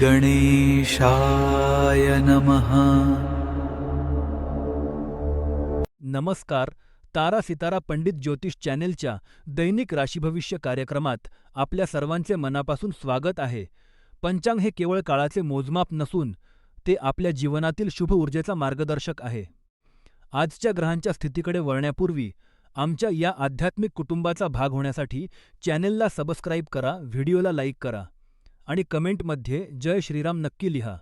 गणेशाय नमः। नमस्कार. तारा सितारा पंडित ज्योतिष चॅनेलच्या दैनिक राशीभविष्य कार्यक्रमात आपल्या सर्वांचे मनापासून स्वागत आहे. पंचांग हे केवळ काळाचे मोजमाप नसून ते आपल्या जीवनातील शुभ ऊर्जेचा मार्गदर्शक आहे. आजच्या ग्रहांच्या स्थितीकडे वळण्यापूर्वी आमच्या या आध्यात्मिक कुटुंबाचा भाग होण्यासाठी चॅनेलला सबस्क्राईब करा, व्हिडिओला लाईक करा आणि कमेंटमध्ये जय श्रीराम नक्की लिहा.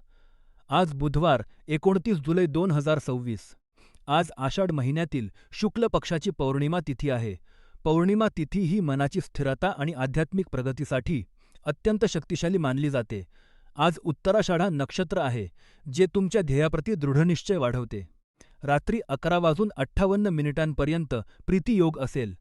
आज बुधवार 29 जुलै 2026. आज आषाढ महिन्यातील शुक्ल पक्षाची पौर्णिमा तिथी आहे. पौर्णिमा तिथी ही मनाची स्थिरता आणि आध्यात्मिक प्रगतीसाठी अत्यंत शक्तिशाली मानली जाते. आज उत्तराषाढा नक्षत्र आहे, जे तुमच्या ध्येयाप्रती दृढनिश्चय वाढवते. रात्री 11:58 प्रीतियोग असेल,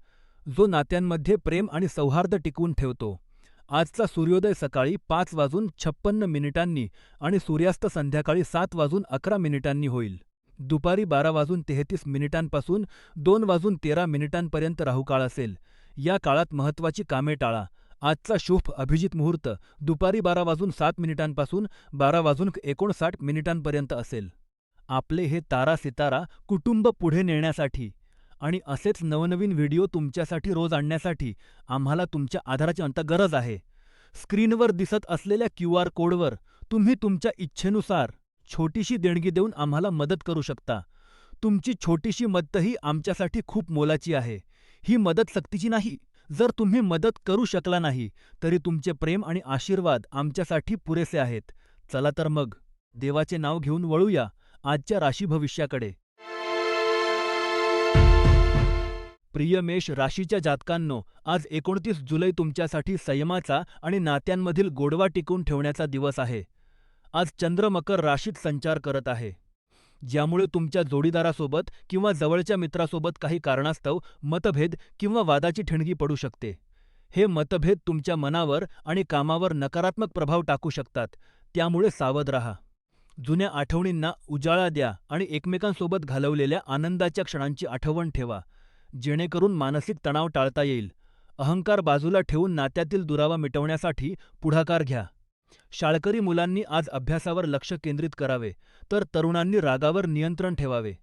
जो नात्यांमध्ये प्रेम आणि सौहार्द टिकवून ठेवतो. आजचा सूर्योदय सकाळी 5:56 आणि सूर्यास्त संध्याकाळी 7:11 होईल. दुपारी 12:33 पासून 2:13 राहुकाळ असेल. या काळात महत्त्वाची कामे टाळा. आजचा शुभ अभिजित मुहूर्त दुपारी 12:07 पासून 12:59 असेल. आपले हे तारा सितारा कुटुंब पुढे नेण्यासाठी आणि असेच नवनवीन व्हिडिओ तुमच्यासाठी रोज आणण्यासाठी आम्हाला तुमच्या आधाराची गरज आहे. स्क्रीनवर दिसत असलेल्या QR कोडवर तुम्ही तुमच्या इच्छेनुसार छोटीशी देणगी देऊन आम्हाला मदत करू शकता. तुमची छोटीशी मदतही आमच्यासाठी खूप मोलाची आहे. ही मदत सक्तीची नाही. जर तुम्ही मदत करू शकला नाही, तरी तुमचे प्रेम आणि आशीर्वाद आमच्यासाठी पुरेसे आहेत. चला तर मग देवाचे नाव घेऊन वळूया आजच्या राशी भविष्याकडे. प्रिय मेष राशीच्या जातकांनो, आज 29 जुलै तुमच्यासाठी संयमाचा आणि नात्यांमधील गोडवा टिकवून ठेवण्याचा दिवस आहे. आज चंद्र मकर राशीत संचार करत आहे, ज्यामुळे तुमच्या जोडीदारासोबत किंवा जवळच्या मित्रासोबत काही कारणास्तव मतभेद किंवा वादाची ठिणगी पडू शकते. हे मतभेद तुमच्या मनावर आणि कामावर नकारात्मक प्रभाव टाकू शकतात, त्यामुळे सावध राहा. जुन्या आठवणींना उजाळा द्या आणि एकमेकांसोबत घालवलेल्या आनंदाच्या क्षणांची आठवण ठेवा, जेणेकरून मानसिक तणाव टाळता येईल. अहंकार बाजूला ठेवून नात्यातील दुरावा मिटवण्यासाठी पुढाकार घ्या. शाळकरी मुलांनी आज अभ्यासावर लक्ष केंद्रित करावे, तर तरुणांनी रागावर नियंत्रण ठेवावे.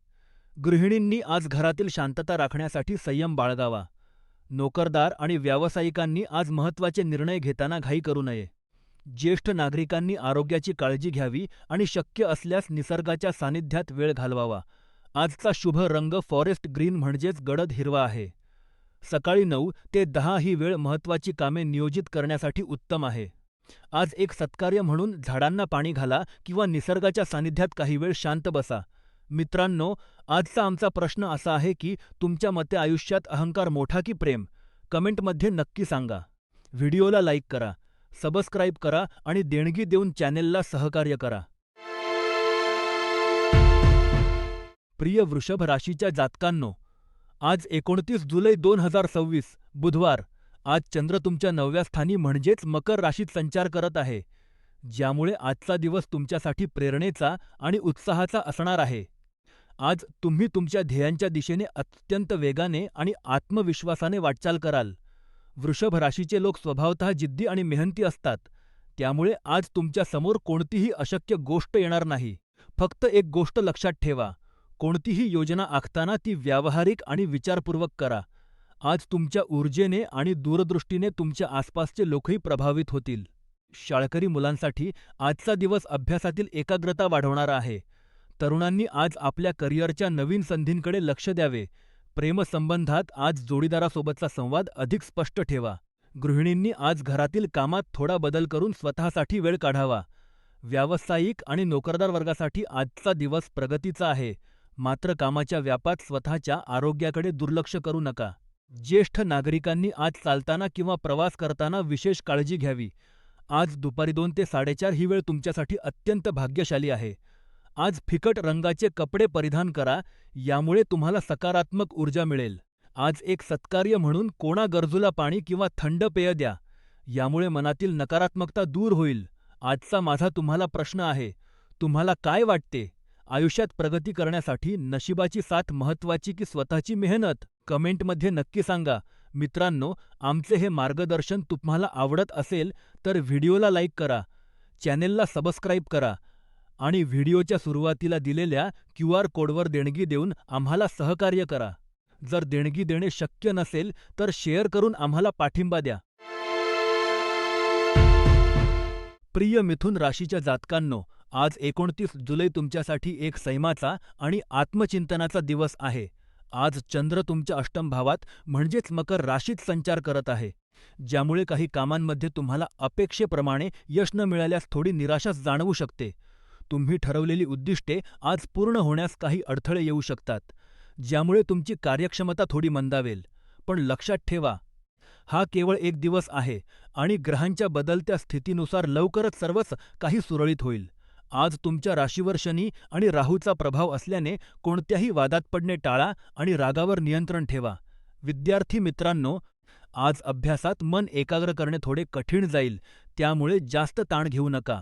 गृहिणींनी आज घरातील शांतता राखण्यासाठी संयम बाळगावा. नोकरदार आणि व्यावसायिकांनी आज महत्त्वाचे निर्णय घेताना घाई करू नये. ज्येष्ठ नागरिकांनी आरोग्याची काळजी घ्यावी आणि शक्य असल्यास निसर्गाच्या सानिध्यात वेळ घालवावा. आजचा शुभ रंग फॉरेस्ट ग्रीन म्हणजेच गडद हिरवा आहे. सकाळी 9 ते 10 ही वेळ महत्त्वाची कामे नियोजित करण्यासाठी उत्तम आहे. आज एक सत्कार्य म्हणून झाडांना पाणी घाला किंवा निसर्गाच्या सानिध्यात काही वेळ शांत बसा. मित्रांनो, आजचा आमचा प्रश्न असा आहे की तुमच्या मते आयुष्यात अहंकार मोठा की प्रेम? कमेंटमध्ये नक्की सांगा. व्हिडिओला लाईक करा, सबस्क्राईब करा आणि देणगी देऊन चॅनेलला सहकार्य करा. प्रिय वृषभ राशीच्या जातकांनो, आज 29 जुलै 2026 बुधवार. आज चंद्र तुमच्या 9व्या स्थानी म्हणजेच मकर राशीत संचार करत आहे, ज्यामुळे आजचा दिवस तुमच्यासाठी प्रेरणेचा आणि उत्साहाचा असणार आहे. आज तुम्ही तुमच्या ध्येयांच्या दिशेने अत्यंत वेगाने आणि आत्मविश्वासाने वाटचाल कराल. वृषभ राशीचे लोक स्वभावतः जिद्दी आणि मेहनती असतात, त्यामुळे आज तुमच्या समोर कोणतीही अशक्य गोष्ट येणार नाही. फक्त एक गोष्ट लक्षात ठेवा, कोणतीही योजना आखताना ती व्यावहारिक आणि विचारपूर्वक करा. आज तुमच्या ऊर्जेने आणि दूरदृष्टीने तुमच्या आसपासचे लोकही प्रभावित होतील. शाळकरी मुलांसाठी आजचा दिवस अभ्यासातील एकाग्रता वाढवणारा आहे. तरुणांनी आज आपल्या करिअरच्या नवीन संधींकडे लक्ष द्यावे. प्रेमसंबंधात आज जोडीदारासोबतचा संवाद अधिक स्पष्ट ठेवा. गृहिणींनी आज घरातील कामात थोडा बदल करून स्वतःसाठी वेळ काढावा. व्यावसायिक आणि नोकरदार वर्गासाठी आजचा दिवस प्रगतीचा आहे, मात्र कामाच्या व्यापात स्वतःच्या आरोग्याकडे दुर्लक्ष करू नका. ज्येष्ठ नागरिकांनी आज चालताना किंवा प्रवास करताना विशेष काळजी घ्यावी. आज दुपारी 2 ते 4:30 ही वेळ तुमच्यासाठी अत्यंत भाग्यशाली आहे. आज फिकट रंगाचे कपडे परिधान करा, यामुळे तुम्हाला सकारात्मक ऊर्जा मिळेल. आज एक सत्कार्य म्हणून कोणा गरजूला पाणी किंवा थंड पेय द्या, यामुळे मनातील नकारात्मकता दूर होईल. आजचा माझा तुम्हाला प्रश्न आहे, तुम्हाला काय वाटते? आयुष्यात प्रगती करण्यासाठी नशिबाची साथ महत्त्वाची की स्वतःची मेहनत? कमेंटमध्ये नक्की सांगा. मित्रांनो, आमचे हे मार्गदर्शन तुम्हाला आवडत असेल तर व्हिडिओला लाईक करा, चॅनेलला सबस्क्राईब करा आणि व्हिडिओच्या सुरुवातीला दिलेल्या क्यू.आर. कोडवर देणगी देऊन आम्हाला सहकार्य करा. जर देणगी देणे शक्य नसेल तर शेअर करून आम्हाला पाठिंबा द्या. प्रिय मिथुन राशीच्या जातकांनो, आज 29 जुलै तुमच्यासाठी एक संयमाचा आणि आत्मचिंतनाचा दिवस आहे. आज चंद्र तुमच्या अष्टम भावात म्हणजेच मकर राशीत संचार करत आहे, ज्यामुळे काही कामांमध्ये तुम्हाला अपेक्षेप्रमाणे यश न मिळाल्यास थोडी निराशा जाणवू शकते. तुम्ही ठरवलेली उद्दिष्टे आज पूर्ण होण्यास काही अडथळे येऊ शकतात, ज्यामुळे तुमची कार्यक्षमता थोडी मंदावेल. पण लक्षात ठेवा, हा केवळ एक दिवस आहे आणि ग्रहांच्या बदलत्या स्थितीनुसार लवकरच सर्वच काही सुरळीत होईल. आज तुमच्या राशीवर शनी आणि राहूचा प्रभाव असल्याने कोणत्याही वादात पडणे टाळा आणि रागावर नियंत्रण ठेवा. विद्यार्थी मित्रांनो, आज अभ्यासात मन एकाग्र करणे थोडे कठीण जाईल, त्यामुळे जास्त ताण घेऊ नका.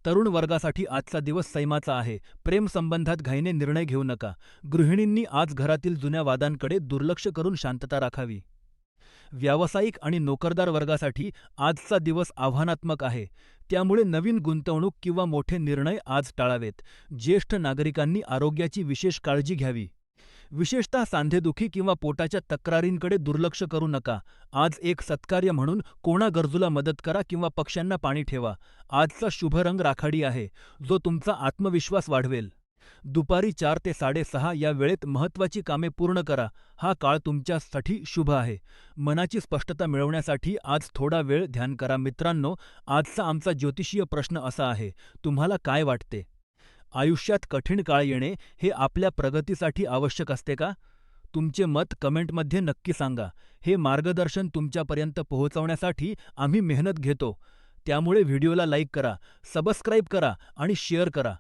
तरुण वर्गासाठी आजचा दिवस संयमाचा आहे. प्रेमसंबंधात घाईने निर्णय घेऊ नका. गृहिणींनी आज घरातील जुन्या वादांकडे दुर्लक्ष करून शांतता राखावी. व्यावसायिक आणि नोकरदार वर्गासाठी आजचा दिवस आव्हानात्मक आहे, त्यामुळे नवीन गुंतवणूक किंवा मोठे निर्णय आज टाळावेत. ज्येष्ठ नागरिकांनी आरोग्याची विशेष काळजी घ्यावी. विशेषतः सांधेदुखी किंवा पोटाच्या तक्रारींकडे दुर्लक्ष करू नका. आज एक सत्कार्य म्हणून कोणा गरजूला मदत करा किंवा पक्ष्यांना पाणी ठेवा. आजचा शुभ रंग राखाडी आहे, जो तुमचा आत्मविश्वास वाढवेल. दुपारी 4 ते 6:30 या वेळेत महत्त्वाची कामे पूर्ण करा. हा काळ तुमच्यासाठी शुभ आहे. मनाची स्पष्टता मिळवण्यासाठी आज थोडा वेळ ध्यान करा. मित्रांनो, आजचा आमचा ज्योतिषीय प्रश्न असा आहे: तुम्हाला काय वाटते? आयुष्यात कठीण काळ येणे हे आपल्या प्रगतीसाठी आवश्यक असते का? तुमचे मत कमेंटमध्ये नक्की सांगा. हे मार्गदर्शन तुमच्यापर्यंत पोहोचवण्यासाठी आम्ही मेहनत घेतो. त्यामुळे व्हिडिओला लाईक करा, सबस्क्राईब करा आणि शेअर करा.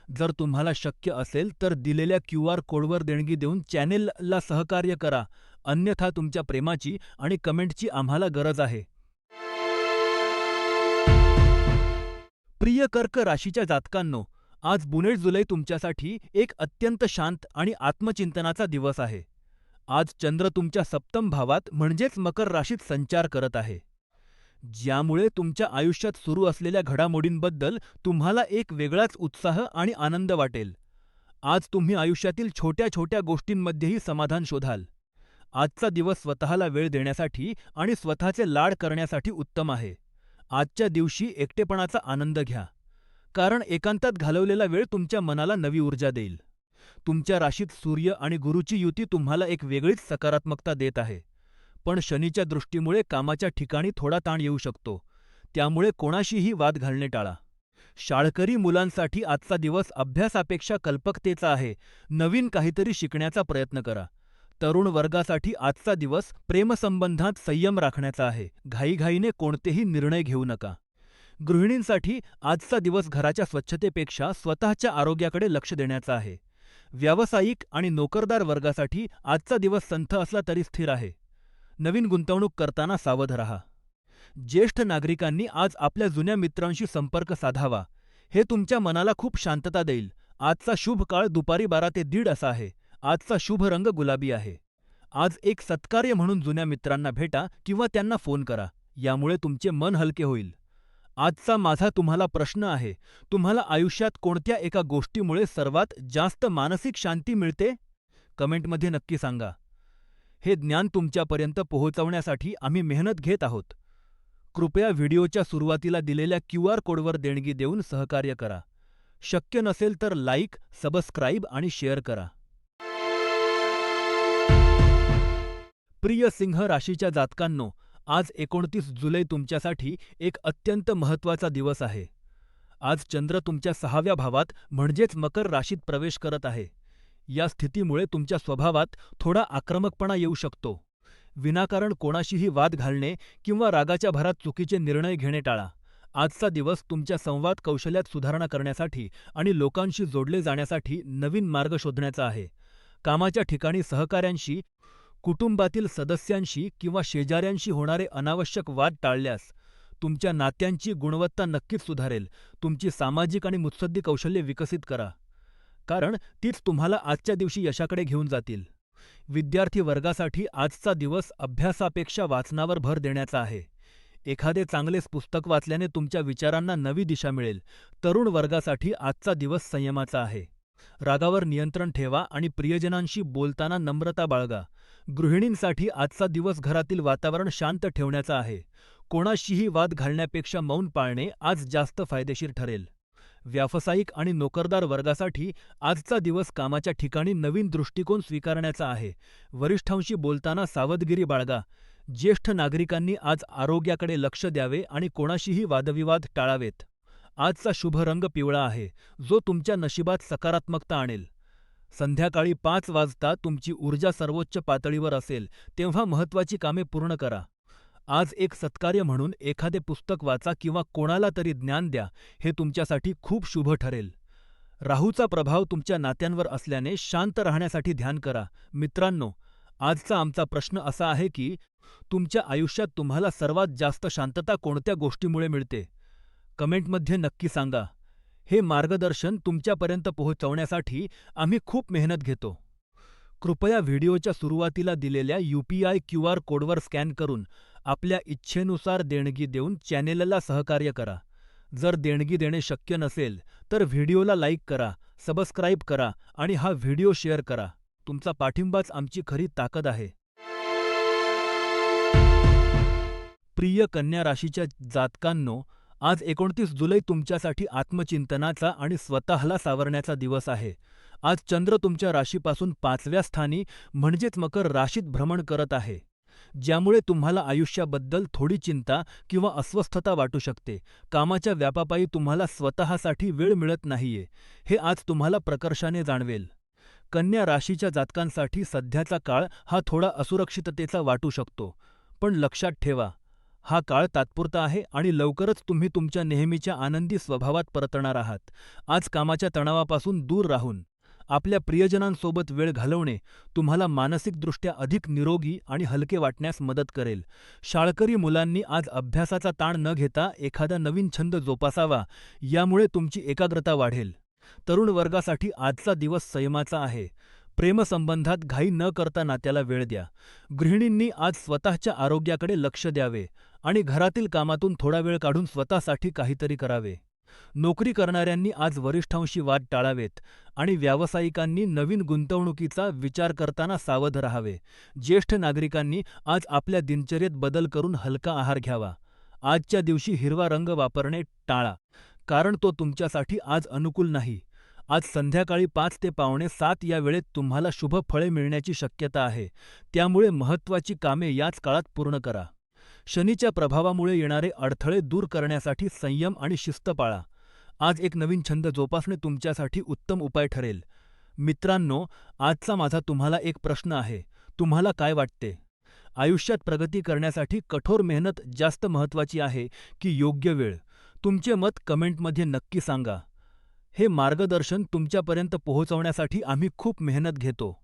जर तुम्हाला शक्य असेल तर दिलेल्या क्यू.आर. कोडवर देणगी देऊन चॅनेलला सहकार्य करा. अन्यथा तुमच्या प्रेमाची आणि कमेंटची आम्हाला गरज आहे. प्रिय कर्क राशीच्या जातकांनो, आज 19 जुलै तुमच्यासाठी एक अत्यंत शांत आणि आत्मचिंतनाचा दिवस आहे. आज चंद्र तुमच्या सप्तम भावात म्हणजेच मकर राशीत संचार करत आहे, ज्यामुळे तुमच्या आयुष्यात सुरू असलेल्या घडामोडींबद्दल तुम्हाला एक वेगळाच उत्साह आणि आनंद वाटेल. आज तुम्ही आयुष्यातील छोट्या छोट्या गोष्टींमध्येही समाधान शोधाल. आजचा दिवस स्वतःला वेळ देण्यासाठी आणि स्वतःचे लाड करण्यासाठी उत्तम आहे. आजच्या दिवशी एकटेपणाचा आनंद घ्या, कारण एकांतात घालवलेला वेळ तुमच्या मनाला नवी ऊर्जा देईल. तुमच्या राशीत सूर्य आणि गुरूची युती तुम्हाला एक वेगळीच सकारात्मकता देत आहे. पण शनीच्या दृष्टीमुळे कामाच्या ठिकाणी थोडा ताण येऊ शकतो, त्यामुळे कोणाशीही वाद घालणे टाळा. शाळकरी मुलांसाठी आजचा दिवस अभ्यासापेक्षा कल्पकतेचा आहे. नवीन काहीतरी शिकण्याचा प्रयत्न करा. तरुण वर्गासाठी आजचा दिवस प्रेमसंबंधात संयम राखण्याचा आहे. घाईघाईने कोणतेही निर्णय घेऊ नका. गृहिणींसाठी आजचा दिवस घराच्या स्वच्छतेपेक्षा स्वतःच्या आरोग्याकडे लक्ष देण्याचा आहे. व्यावसायिक आणि नोकरदार वर्गासाठी आजचा दिवस संथ असला तरी स्थिर आहे. नवीन गुंतवणूक करताना सावध राहा. ज्येष्ठ नागरिकांनी आज आपल्या जुन्या मित्रांशी संपर्क साधावा. हे तुमच्या मनाला खूप शांतता देईल. आजचा शुभ काळ दुपारी 12 ते 1:30 असा आहे. आजचा शुभ रंग गुलाबी आहे. आज एक सत्कार्य म्हणून जुन्या मित्रांना भेटा किंवा त्यांना फोन करा. यामुळे तुमचे मन हलके होईल. आजचा माझा तुम्हाला प्रश्न आहे: तुम्हाला आयुष्यात कोणत्या एका गोष्टीमुळे सर्वात जास्त मानसिक शांती मिळते? कमेंटमध्ये नक्की सांगा. हे ज्ञान तुमच्यापर्यंत पोहोचवण्यासाठी आम्ही मेहनत घेत आहोत. कृपया व्हिडिओच्या सुरुवातीला दिलेल्या क्यू.आर. कोडवर देणगी देऊन सहकार्य करा. शक्य नसेल तर लाईक, सबस्क्राईब आणि शेअर करा. प्रिय सिंह राशीच्या जातकांनो, आज 29 जुलै तुमच्यासाठी एक अत्यंत महत्त्वाचा दिवस आहे. आज चंद्र तुमच्या 6व्या भावात म्हणजेच मकर राशीत प्रवेश करत आहे. या स्थितीमुळे तुमच्या स्वभावात थोडा आक्रमकपणा येऊ शकतो. विनाकारण कोणाशीही वाद घालणे किंवा रागाच्या भरात चुकीचे निर्णय घेणे टाळा. आजचा दिवस तुमच्या संवाद कौशल्यात सुधारणा करण्यासाठी आणि लोकांशी जोडले जाण्यासाठी नवीन मार्ग शोधण्याचा आहे. कामाच्या ठिकाणी सहकाऱ्यांशी, कुटुंबातील सदस्यांशी किंवा शेजाऱ्यांशी होणारे अनावश्यक वाद टाळल्यास तुमच्या नात्यांची गुणवत्ता नक्कीच सुधारेल. तुमची सामाजिक आणि मुत्सद्दी कौशल्ये विकसित करा, कारण तीच तुम्हाला आजच्या दिवशी यशाकडे घेऊन जातील. विद्यार्थी वर्गासाठी आजचा दिवस अभ्यासापेक्षा वाचनावर भर देण्याचा आहे. एखादे चांगलेच पुस्तक वाचल्याने तुमच्या विचारांना नवी दिशा मिळेल. तरुण वर्गासाठी आजचा दिवस संयमाचा आहे. रागावर नियंत्रण ठेवा आणि प्रियजनांशी बोलताना नम्रता बाळगा. गृहिणींसाठी आजचा दिवस घरातील वातावरण शांत ठेवण्याचा आहे. कोणाशीही वाद घालण्यापेक्षा मौन पाळणे आज जास्त फायदेशीर ठरेल. व्यावसायिक आणि नोकरदार वर्गासाठी आजचा दिवस कामाच्या ठिकाणी नवीन दृष्टिकोन स्वीकारण्याचा आहे. वरिष्ठांशी बोलताना सावधगिरी बाळगा. ज्येष्ठ नागरिकांनी आज आरोग्याकडे लक्ष द्यावे आणि कोणाशीही वादविवाद टाळावेत. आजचा शुभ रंग पिवळा आहे, जो तुमच्या नशिबात सकारात्मकता आणेल. संध्याकाळी 5 वाजता तुमची ऊर्जा सर्वोच्च पातळीवर असेल, तेव्हा महत्त्वाची कामे पूर्ण करा. आज एक सत्कार्य म्हणून एखादे पुस्तक वाचा किंवा कोणाला तरी ज्ञान द्या, हे तुमच्यासाठी खूप शुभ ठरेल. राहूचा प्रभाव तुमच्या नात्यांवर असल्याने शांत राहण्यासाठी ध्यान करा. मित्रांनो, आजचा आमचा प्रश्न असा आहे की तुमच्या आयुष्यात तुम्हाला सर्वात जास्त शांतता कोणत्या गोष्टीमुळे मिळते? कमेंटमध्ये नक्की सांगा. हे मार्गदर्शन तुमच्यापर्यंत पोहोचवण्यासाठी आम्ही खूप मेहनत घेतो. कृपया व्हिडिओच्या सुरुवातीला दिलेल्या UPI QR कोडवर स्कॅन करून आपल्या इच्छेनुसार देणगी देऊन चॅनेलला सहकार्य करा. जर देणगी देणे शक्य नसेल, तर व्हिडिओला लाईक करा, सबस्क्राईब करा आणि हा व्हिडिओ शेअर करा. तुमचा पाठिंबाच आमची खरी ताकद आहे. प्रिय कन्या राशीच्या जातकांनो, आज 29 जुलै तुमच्यासाठी आत्मचिंतनाचा आणि स्वतःला सावरण्याचा दिवस आहे. आज चंद्र तुमच्या राशीपासून 5व्या स्थानी म्हणजेच मकर राशीत भ्रमण करत आहे, ज्यामुळे तुम्हाला आयुष्याबद्दल थोडी चिंता किंवा अस्वस्थता वाटू शकते. कामाच्या व्यापापायी तुम्हाला स्वतःसाठी वेळ मिळत नाहीये, हे आज तुम्हाला प्रकर्षाने जाणवेल. कन्या राशीच्या जातकांसाठी सध्याचा काळ हा थोडा असुरक्षिततेचा वाटू शकतो, पण लक्षात ठेवा, हा काळ तात्पुरता आहे आणि लवकरच तुम्ही तुमच्या नेहमीच्या आनंदी स्वभावात परतणार आहात. आज कामाच्या तणावापासून दूर राहून आपल्या प्रियजनांसोबत वेळ घालवणे तुम्हाला मानसिकदृष्ट्या अधिक निरोगी आणि हलके वाटण्यास मदत करेल. शाळकरी मुलांनी आज अभ्यासाचा ताण न घेता एखादा नवीन छंद जोपासावा, यामुळे तुमची एकाग्रता वाढेल. तरुण वर्गासाठी आजचा दिवस संयमाचा आहे. प्रेमसंबंधात घाई न करता नात्याला वेळ द्या. गृहिणींनी आज स्वतःच्या आरोग्याकडे लक्ष द्यावे आणि घरातील कामातून थोडा वेळ काढून स्वतःसाठी काहीतरी करावे. नोकरी करणाऱ्यांनी आज वरिष्ठांशी वाद टाळावेत आणि व्यावसायिकांनी नवीन गुंतवणुकीचा विचार करताना सावध राहावे. ज्येष्ठ नागरिकांनी आज आपल्या दिनचर्येत बदल करून हलका आहार घ्यावा. आजच्या दिवशी हिरवा रंग वापरणे टाळा, कारण तो तुमच्यासाठी आज अनुकूल नाही. आज संध्याकाळी 5 ते पावणे 7 या वेळेत तुम्हाला शुभ फळे मिळण्याची शक्यता आहे, त्यामुळे महत्त्वाची कामे याच काळात पूर्ण करा. शनीच्या प्रभावामुळे येणारे अडथळे दूर करण्यासाठी संयम आणि शिस्त पाळा. आज एक नवीन छंद जोपासणे तुमच्यासाठी उत्तम उपाय ठरेल. मित्रांनो, आजचा माझा तुम्हाला एक प्रश्न आहे. तुम्हाला काय वाटते? आयुष्यात प्रगती करण्यासाठी कठोर मेहनत जास्त महत्त्वाची आहे की योग्य वेळ? तुमचे मत कमेंटमध्ये नक्की सांगा. हे मार्गदर्शन तुमच्यापर्यंत पोहोचवण्यासाठी आम्ही खूप मेहनत घेतो.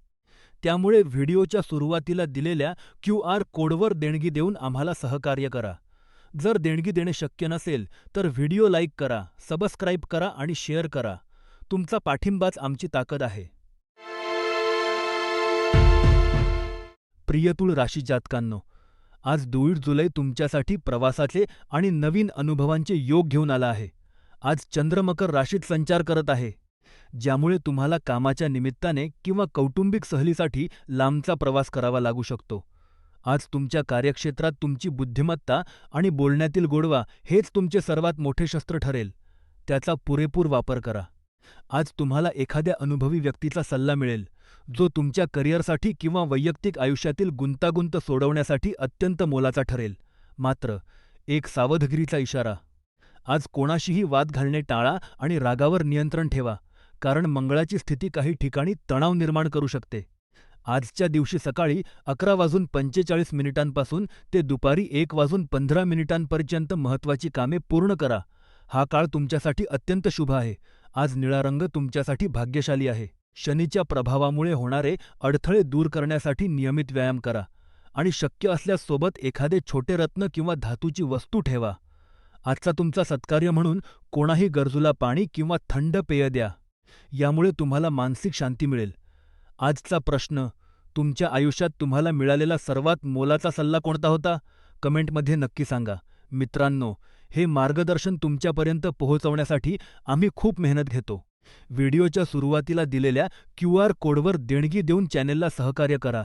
त्यामुळे व्हिडिओच्या सुरुवातीला दिलेल्या QR कोडवर देणगी देऊन आम्हाला सहकार्य करा. जर देणगी देणे शक्य नसेल, तर व्हिडिओ लाईक करा, सबस्क्राईब करा आणि शेअर करा. तुमचा पाठिंबाच आमची ताकद आहे. प्रिय तुळ राशी जातकांनो, आज 2 जुलै तुमच्यासाठी प्रवासाचे आणि नवीन अनुभवांचे योग घेऊन आला आहे. आज चंद्र मकर राशीत संचार करत आहे, ज्यामुळे तुम्हाला कामाच्या निमित्ताने किंवा कौटुंबिक सहलीसाठी लांबचा प्रवास करावा लागू शकतो. आज तुमच्या कार्यक्षेत्रात तुमची बुद्धिमत्ता आणि बोलण्यातील गोडवा हेच तुमचे सर्वात मोठे शस्त्र ठरेल. त्याचा पुरेपूर वापर करा. आज तुम्हाला एखाद्या अनुभवी व्यक्तीचा सल्ला मिळेल, जो तुमच्या करिअरसाठी किंवा वैयक्तिक आयुष्यातील गुंतागुंत सोडवण्यासाठी अत्यंत मोलाचा ठरेल. मात्र एक सावधगिरीचा इशारा: आज कोणाशीही वाद घालणे टाळा आणि रागावर नियंत्रण ठेवा, कारण मंगळाची स्थिती काही ठिकाणी तणाव निर्माण करू शकते. आजच्या दिवशी सकाळी 11:45 ते दुपारी 1:15 महत्त्वाची कामे पूर्ण करा. हा काळ तुमच्यासाठी अत्यंत शुभ आहे. आज निळा रंग तुमच्यासाठी भाग्यशाली आहे. शनीच्या प्रभावामुळे होणारे अडथळे दूर करण्यासाठी नियमित व्यायाम करा आणि शक्य असल्यास सोबत एखादे छोटे रत्न किंवा धातूची वस्तू ठेवा. आजचा तुमचा सत्कार्य म्हणून कोणाही गरजूला पाणी किंवा थंड पेय द्या. यामुळे तुम्हाला मानसिक शांती मिळेल. आजचा प्रश्न: तुमच्या आयुष्यात तुम्हाला मिळालेला सर्वात मोलाचा सल्ला कोणता होता? कमेंटमध्ये नक्की सांगा. मित्रांनो, हे मार्गदर्शन तुमच्यापर्यंत पोहोचवण्यासाठी आम्ही खूप मेहनत घेतो. व्हिडिओच्या सुरुवातीला दिलेल्या क्यू.आर. कोडवर देणगी देऊन चॅनेलला सहकार्य करा.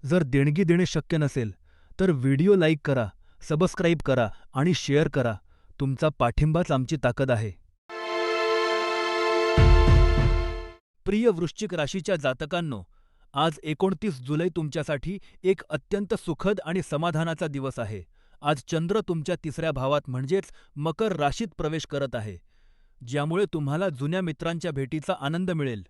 जर देणगी देणे शक्य नसेल, तर व्हिडिओ लाईक करा, सबस्क्राईब करा आणि शेअर करा. तुमचा पाठिंबाच आमची ताकद आहे. प्रिय वृश्चिक राशीच्या जातकांनो, आज 29 जुलै तुमच्यासाठी एक अत्यंत सुखद आणि समाधानाचा दिवस आहे. आज चंद्र तुमच्या तिसऱ्या भावात म्हणजेच मकर राशीत प्रवेश करत आहे, ज्यामुळे तुम्हाला जुन्या मित्रांच्या भेटीचा आनंद मिळेल.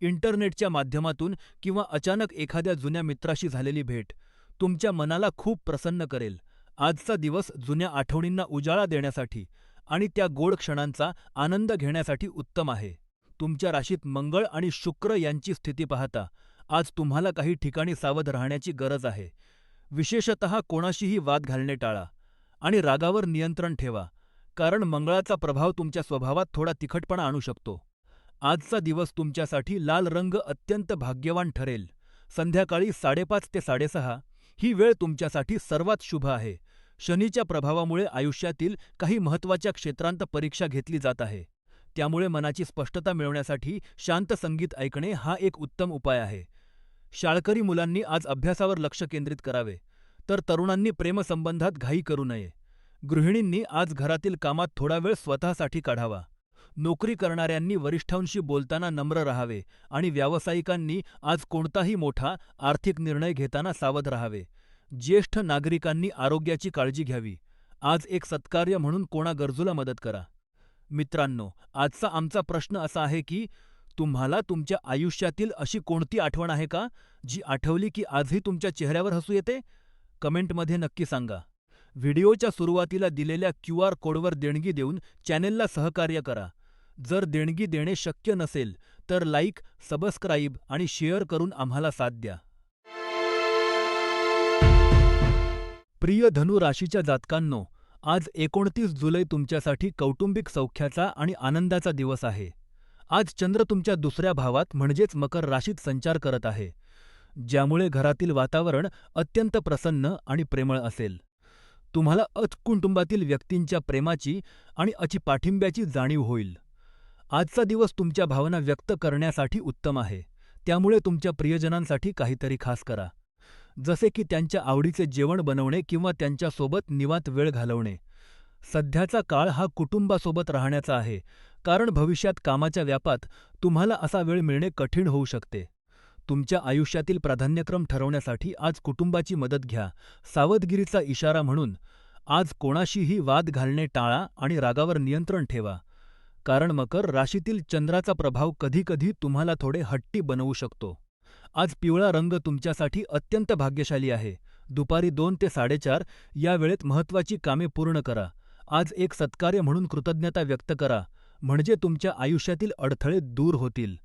इंटरनेटच्या माध्यमातून किंवा अचानक एखाद्या जुन्या मित्राशी झालेली भेट तुमच्या मनाला खूप प्रसन्न करेल. आजचा दिवस जुन्या आठवणींना उजाळा देण्यासाठी आणि त्या गोड क्षणांचा आनंद घेण्यासाठी उत्तम आहे. तुमच्या राशीत मंगळ आणि शुक्र यांची स्थिती पाहता आज तुम्हाला काही ठिकाणी सावध राहण्याची गरज आहे. विशेषतः कोणाशीही वाद घालणे टाळा आणि रागावर नियंत्रण ठेवा, कारण मंगळाचा प्रभाव तुमच्या स्वभावात थोडा तिखटपणा आणू शकतो. आजचा दिवस तुमच्यासाठी लाल रंग अत्यंत भाग्यवान ठरेल. संध्याकाळी 5:30 ते 6:30 ही वेळ तुमच्यासाठी सर्वात शुभ आहे. शनीच्या प्रभावामुळे आयुष्यातील काही महत्त्वाच्या क्षेत्रांत परीक्षा घेतली जात आहे. त्यामुळे मनाची स्पष्टता मिळवण्यासाठी शांत संगीत ऐकणे हा एक उत्तम उपाय आहे. शाळकरी मुलांनी आज अभ्यासावर लक्ष केंद्रित करावे, तर तरुणांनी प्रेमसंबंधात घाई करू नये. गृहिणींनी आज घरातील कामात थोडा वेळ स्वतःसाठी काढावा. नोकरी करणाऱ्यांनी वरिष्ठांशी बोलताना नम्र राहावे आणि व्यावसायिकांनी आज कोणताही मोठा आर्थिक निर्णय घेताना सावध राहावे. ज्येष्ठ नागरिकांनी आरोग्याची काळजी घ्यावी. आज एक सत्कार्य म्हणून कोणा गरजूला मदत करा. मित्रांनो, आजचा आमचा प्रश्न असा आहे की तुम्हाला तुमच्या आयुष्यातील अशी कोणती आठवण आहे का, जी आठवली की आजही तुमच्या चेहऱ्यावर हसू येते? कमेंटमध्ये नक्की सांगा. व्हिडिओच्या सुरुवातीला दिलेल्या क्यू.आर. कोडवर देणगी देऊन चॅनेलला सहकार्य करा. जर देणगी देणे शक्य नसेल, तर लाईक, सबस्क्राईब आणि शेअर करून आम्हाला साथ द्या. प्रिय धनु राशीच्या जातकांनो, आज 29 जुलै तुमच्यासाठी कौटुंबिक सौख्याचा आणि आनंदाचा दिवस आहे. आज चंद्र तुमच्या दुसऱ्या भावात म्हणजेच मकर राशीत संचार करत आहे, ज्यामुळे घरातील वातावरण अत्यंत प्रसन्न आणि प्रेमळ असेल. तुम्हाला कुटुंबातील व्यक्तींच्या प्रेमाची आणि पाठिंब्याची जाणीव होईल. आजचा दिवस तुमच्या भावना व्यक्त करण्यासाठी उत्तम आहे. त्यामुळे तुमच्या प्रियजनांसाठी काहीतरी खास करा, जसे की त्यांच्या आवडीचे जेवण बनवणे किंवा त्यांच्यासोबत निवांत वेळ घालवणे. सध्याचा काळ हा कुटुंबासोबत राहण्याचा आहे, कारण भविष्यात कामाच्या व्यापात तुम्हाला असा वेळ मिळणे कठीण होऊ शकते. तुमच्या आयुष्यातील प्राधान्यक्रम ठरवण्यासाठी आज कुटुंबाची मदत घ्या. सावधगिरीचा इशारा म्हणून आज कोणाशीही वाद घालणे टाळा आणि रागावर नियंत्रण ठेवा, कारण मकर राशीतील चंद्राचा प्रभाव कधीकधी तुम्हाला थोडे हट्टी बनवू शकतो. आज पिवळा रंग तुमच्यासाठी अत्यंत भाग्यशाली आहे. दुपारी 2 ते 4:30 या वेळेत महत्त्वाची कामे पूर्ण करा. आज एक सत्कार्य म्हणून कृतज्ञता व्यक्त करा, म्हणजे तुमच्या आयुष्यातील अडथळे दूर होतील.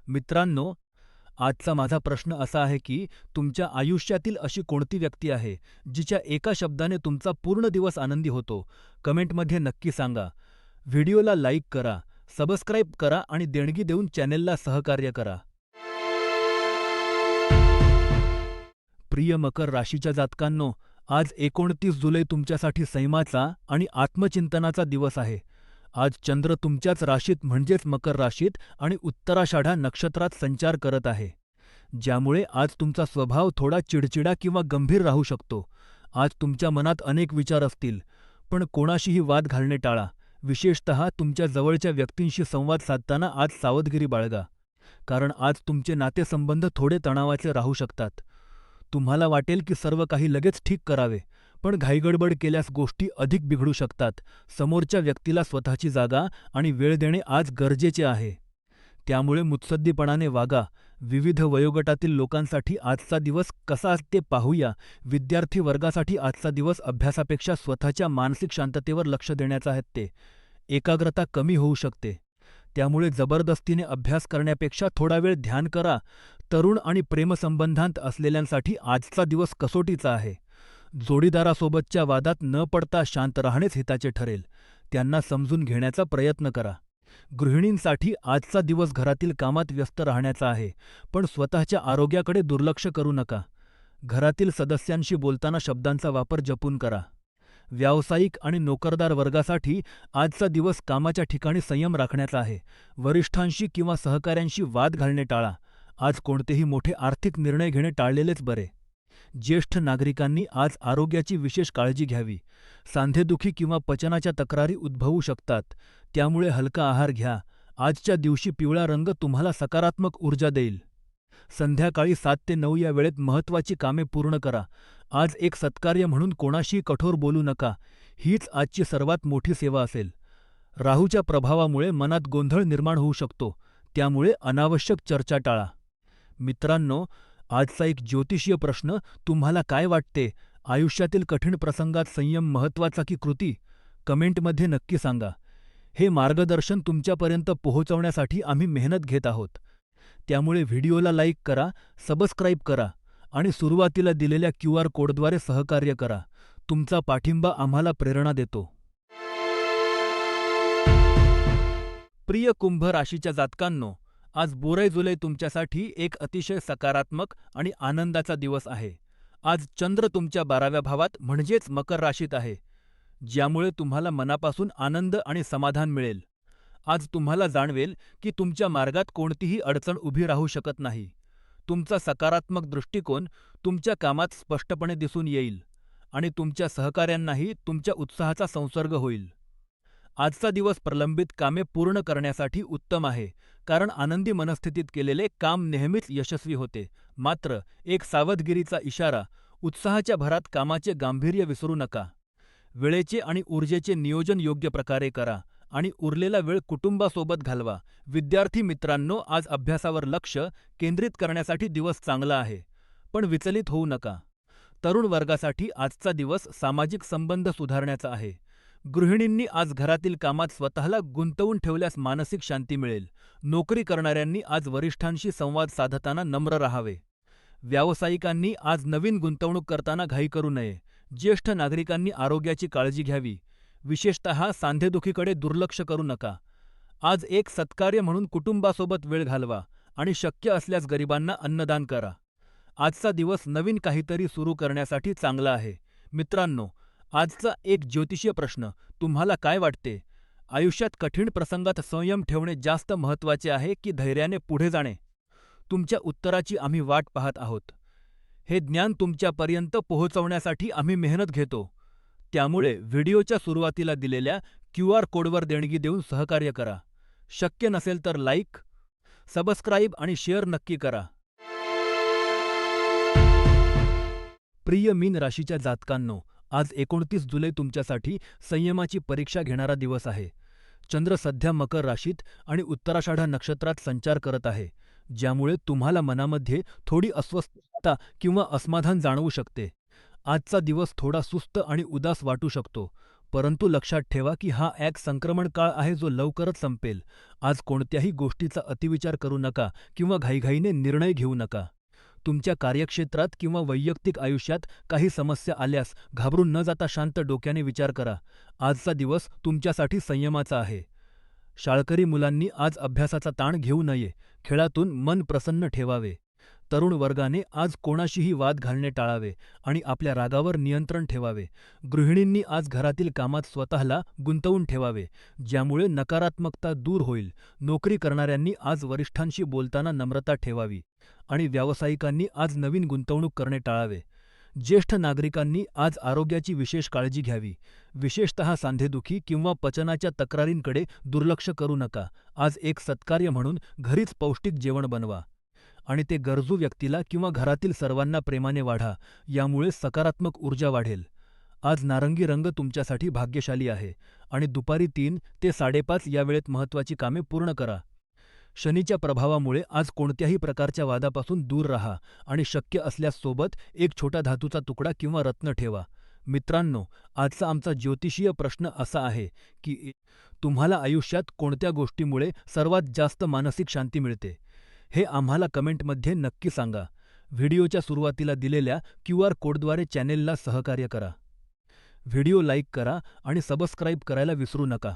मित्रांनो, आजचा माझा प्रश्न असा आहे की तुमच्या आयुष्यातील अशी कोणती व्यक्ती आहे, जिच्या एका शब्दाने तुमचा पूर्ण दिवस आनंदी होतो? कमेंटमध्ये नक्की सांगा. व्हिडिओला लाईक करा, सबस्क्राईब करा आणि देणगी देऊन चॅनेलला सहकार्य करा. प्रिय मकर राशीच्या जातकांनो, आज 29 जुलै तुमच्यासाठी संयमाचा आणि आत्मचिंतनाचा दिवस आहे. आज चंद्र तुमच्याच राशीत म्हणजेच मकर राशीत आणि उत्तराषाढा नक्षत्रात संचार करत आहे, ज्यामुळे आज तुमचा स्वभाव थोडा चिडचिडा किंवा गंभीर राहू शकतो. आज तुमच्या मनात अनेक विचार असतील, पण कोणाशीही वाद घालणे टाळा. विशेषतः तुमच्या जवळच्या व्यक्तींशी संवाद साधताना आज सावधगिरी बाळगा, कारण आज तुमचे नातेसंबंध थोडे तणावाचे राहू शकतात. तुम्हाला वाटेल की सर्व काही लगेच ठीक करावे, पण घाईगडबड केल्यास गोष्टी अधिक बिघडू शकतात. समोरच्या व्यक्तीला स्वतःची जागा आणि वेळ देणे आज गरजेचे आहे. त्यामुळे मुत्सद्दीपणाने वागा. विविध वयोगटातील लोकांसाठी आजचा दिवस कसा ते पाहूया. विद्यार्थी वर्गासाठी आजचा दिवस अभ्यासापेक्षा स्वतःच्या मानसिक शांततेवर लक्ष देण्याचा आहे. एकाग्रता कमी होऊ शकते, त्यामुळे जबरदस्तीने अभ्यास करण्यापेक्षा थोडा वेळ ध्यान करा. तरुण आणि प्रेमसंबंधांत असलेल्यांसाठी आजचा दिवस कसोटीचा आहे. जोडीदारासोबतच्या वादात न पडता शांत राहणेच हिताचे ठरेल. त्यांना समजून घेण्याचा प्रयत्न करा. गृहिणींसाठी आजचा दिवस घरातील कामात व्यस्त राहण्याचा आहे, पण स्वतःच्या आरोग्याकडे दुर्लक्ष करू नका. घरातील सदस्यांशी बोलताना शब्दांचा वापर जपून करा. व्यावसायिक आणि नोकरदार वर्गासाठी आजचा दिवस कामाच्या ठिकाणी संयम राखण्याचा आहे. वरिष्ठांशी किंवा सहकाऱ्यांशी वाद घालणे टाळा. आज कोणतेही मोठे आर्थिक निर्णय घेणे टाळलेलेच बरे. ज्येष्ठ नागरिकांनी आज आरोग्याची विशेष काळजी घ्यावी. सांधेदुखी किंवा पचनाच्या तक्रारी उद्भवू शकतात, त्यामुळे हलका आहार घ्या. आजच्या दिवशी पिवळा रंग तुम्हाला सकारात्मक ऊर्जा देईल. संध्याकाळी 7 ते 9 या वेळेत महत्त्वाची कामे पूर्ण करा. आज एक सत्कार्य म्हणून कोणाशीही कठोर बोलू नका. हीच आजची सर्वात मोठी सेवा असेल. राहूच्या प्रभावामुळे मनात गोंधळ निर्माण होऊ शकतो, त्यामुळे अनावश्यक चर्चा टाळा. मित्रांनो, आजचा एक ज्योतिषीय प्रश्न: तुम्हाला काय वाटते, आयुष्यातील कठीण प्रसंगात संयम महत्त्वाचा की कृती? कमेंटमध्ये नक्की सांगा. हे मार्गदर्शन तुमच्यापर्यंत पोहोचवण्यासाठी आम्ही मेहनत घेत आहोत. त्यामुळे व्हिडिओला लाईक करा, सबस्क्राईब करा आणि सुरुवातीला दिलेल्या QR कोडद्वारे सहकार्य करा. तुमचा पाठिंबा आम्हाला प्रेरणा देतो. प्रिय कुंभ राशीच्या जातकांनो, आज बोराई जुलै तुमच्यासाठी एक अतिशय सकारात्मक आणि आनंदाचा दिवस आहे. आज चंद्र तुमच्या 12व्या भावात म्हणजेच मकर राशीत आहे, ज्यामुळे तुम्हाला मनापासून आनंद आणि समाधान मिळेल. आज तुम्हाला जाणवेल की तुमच्या मार्गात कोणतीही अडचण उभी राहू शकत नाही. तुमचा सकारात्मक दृष्टिकोन तुमच्या कामात स्पष्टपणे दिसून येईल आणि तुमच्या सहकाऱ्यांनाही तुमच्या उत्साहाचा संसर्ग होईल. आजचा दिवस प्रलंबित कामे पूर्ण करण्यासाठी उत्तम आहे, कारण आनंदी मनस्थितीत केलेले काम नेहमीच यशस्वी होते. मात्र एक सावधगिरीचा इशारा: उत्साहाच्या भरात कामाचे गांभीर्य विसरू नका. वेळेचे आणि ऊर्जेचे नियोजन योग्य प्रकारे करा आणि उरलेला वेळ कुटुंबासोबत घालवा. विद्यार्थी मित्रांनो, आज अभ्यासावर लक्ष केंद्रित करण्यासाठी दिवस चांगला आहे, पण विचलित होऊ नका. तरुण वर्गासाठी आजचा दिवस सामाजिक संबंध सुधारण्याचा आहे. गृहिणींनी आज घरातील कामात स्वतःला गुंतवून ठेवल्यास मानसिक शांती मिळेल. नोकरी करणाऱ्यांनी आज वरिष्ठांशी संवाद साधताना नम्र राहावे. व्यावसायिकांनी आज नवीन गुंतवणूक करताना घाई करू नये. ज्येष्ठ नागरिकांनी आरोग्याची काळजी घ्यावी. विशेषतः सांधेदुखीकडे दुर्लक्ष करू नका. आज एक सत्कार्य म्हणून कुटुंबासोबत वेळ घालवा आणि शक्य असल्यास गरिबांना अन्नदान करा. आजचा दिवस नवीन काहीतरी सुरू करण्यासाठी चांगला आहे. मित्रांनो, आजचा एक ज्योतिषीय प्रश्न: तुम्हाला काय वाटते, आयुष्यात कठीण प्रसंगात संयम ठेवणे जास्त महत्त्वाचे आहे की धैर्याने पुढे जाणे? तुमच्या उत्तराची आम्ही वाट पाहत आहोत. हे ज्ञान तुमच्यापर्यंत पोहोचवण्यासाठी आम्ही मेहनत घेतो. त्यामुळे व्हिडिओच्या सुरुवातीला दिलेल्या QR कोडवर देणगी देऊन सहकार्य करा. शक्य नसेल तर लाईक, सबस्क्राईब आणि शेअर नक्की करा. प्रिय मीन राशीच्या जातकांनो, आज 29 जुलै तुमच्यासाठी संयमाची परीक्षा घेणारा दिवस आहे. चंद्र सध्या मकर राशीत आणि उत्तराषाढा नक्षत्रात संचार करत आहे, ज्यामुळे तुम्हाला मनामध्ये थोडी अस्वस्थता किंवा असमाधान जाणवू शकते. आजचा दिवस थोडा सुस्त आणि उदास वाटू शकतो, परंतु लक्षात ठेवा की हा एक संक्रमण काळ आहे जो लवकरच संपेल. आज कोणत्याही गोष्टीचा अतिविचार करू नका किंवा घाईघाईने निर्णय घेऊ नका. तुमच्या कार्यक्षेत्रात किंवा वैयक्तिक आयुष्यात काही समस्या आल्यास घाबरून न जाता शांत डोक्याने विचार करा. आजचा दिवस तुमच्यासाठी संयमाचा आहे. शाळकरी मुलांनी आज अभ्यासाचा ताण घेऊ नये. खेळातून मन प्रसन्न ठेवावे. तरुण वर्गाने आज कोणाशीही वाद घालणे टाळावे आणि आपल्या रागावर नियंत्रण ठेवावे. गृहिणींनी आज घरातील कामात स्वतःला गुंतवून ठेवावे, ज्यामुळे नकारात्मकता दूर होईल. नोकरी करणाऱ्यांनी आज वरिष्ठांशी बोलताना नम्रता ठेवावी आणि व्यावसायिकांनी आज नवीन गुंतवणूक करणे टाळावे. ज्येष्ठ नागरिकांनी आज आरोग्याची विशेष काळजी घ्यावी. विशेषतः सांधेदुखी किंवा पचनाच्या तक्रारींकडे दुर्लक्ष करू नका. आज एक सत्कार्य म्हणून घरीच पौष्टिक जेवण बनवा आणि ते गरजू व्यक्तीला किंवा घरातील सर्वांना प्रेमाने वाढा. यामुळे सकारात्मक ऊर्जा वाढेल. आज नारंगी रंग तुमच्यासाठी भाग्यशाली आहे आणि दुपारी 3 ते 5:30 या वेळेत महत्त्वाची कामे पूर्ण करा. शनीच्या प्रभावामुळे आज कोणत्याही प्रकारच्या वादापासून दूर राहा आणि शक्य असल्यास सोबत एक छोटा धातूचा तुकडा किंवा रत्न ठेवा. मित्रांनो, आजचा आमचा ज्योतिषीय प्रश्न असा आहे की तुम्हाला आयुष्यात कोणत्या गोष्टीमुळे सर्वात जास्त मानसिक शांती मिळते? हे आम्हाला कमेंटमध्ये नक्की सांगा. व्हिडिओच्या सुरुवातीला दिलेल्या QR कोडद्वारे चॅनेलला सहकार्य करा. व्हिडिओ लाईक करा आणि सबस्क्राईब करायला विसरू नका.